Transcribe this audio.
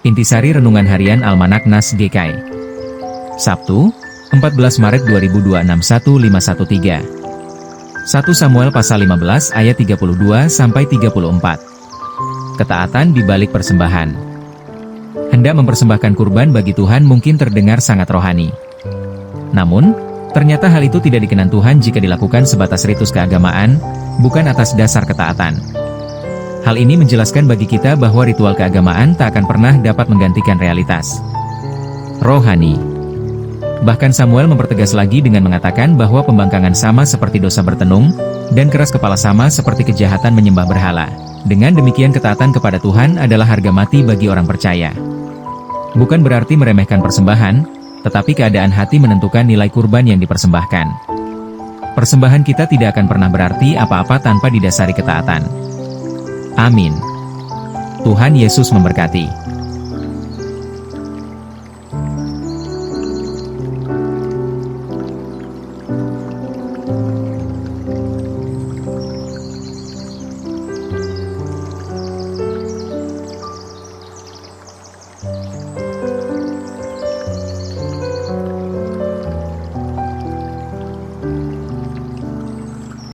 Intisari Renungan Harian Almanak Nas GKI. Sabtu, 14 Maret 2026 1513. 1 Samuel pasal 15 ayat 32-34. Ketaatan di balik persembahan. Hendak mempersembahkan kurban bagi Tuhan mungkin terdengar sangat rohani. Namun, ternyata hal itu tidak dikenan Tuhan jika dilakukan sebatas ritus keagamaan, bukan atas dasar ketaatan. Hal ini menjelaskan bagi kita bahwa ritual keagamaan tak akan pernah dapat menggantikan realitas rohani. Bahkan Samuel mempertegas lagi dengan mengatakan bahwa pembangkangan sama seperti dosa bertenung, dan keras kepala sama seperti kejahatan menyembah berhala. Dengan demikian ketaatan kepada Tuhan adalah harga mati bagi orang percaya. Bukan berarti meremehkan persembahan, tetapi keadaan hati menentukan nilai kurban yang dipersembahkan. Persembahan kita tidak akan pernah berarti apa-apa tanpa didasari ketaatan. Amin. Tuhan Yesus memberkati.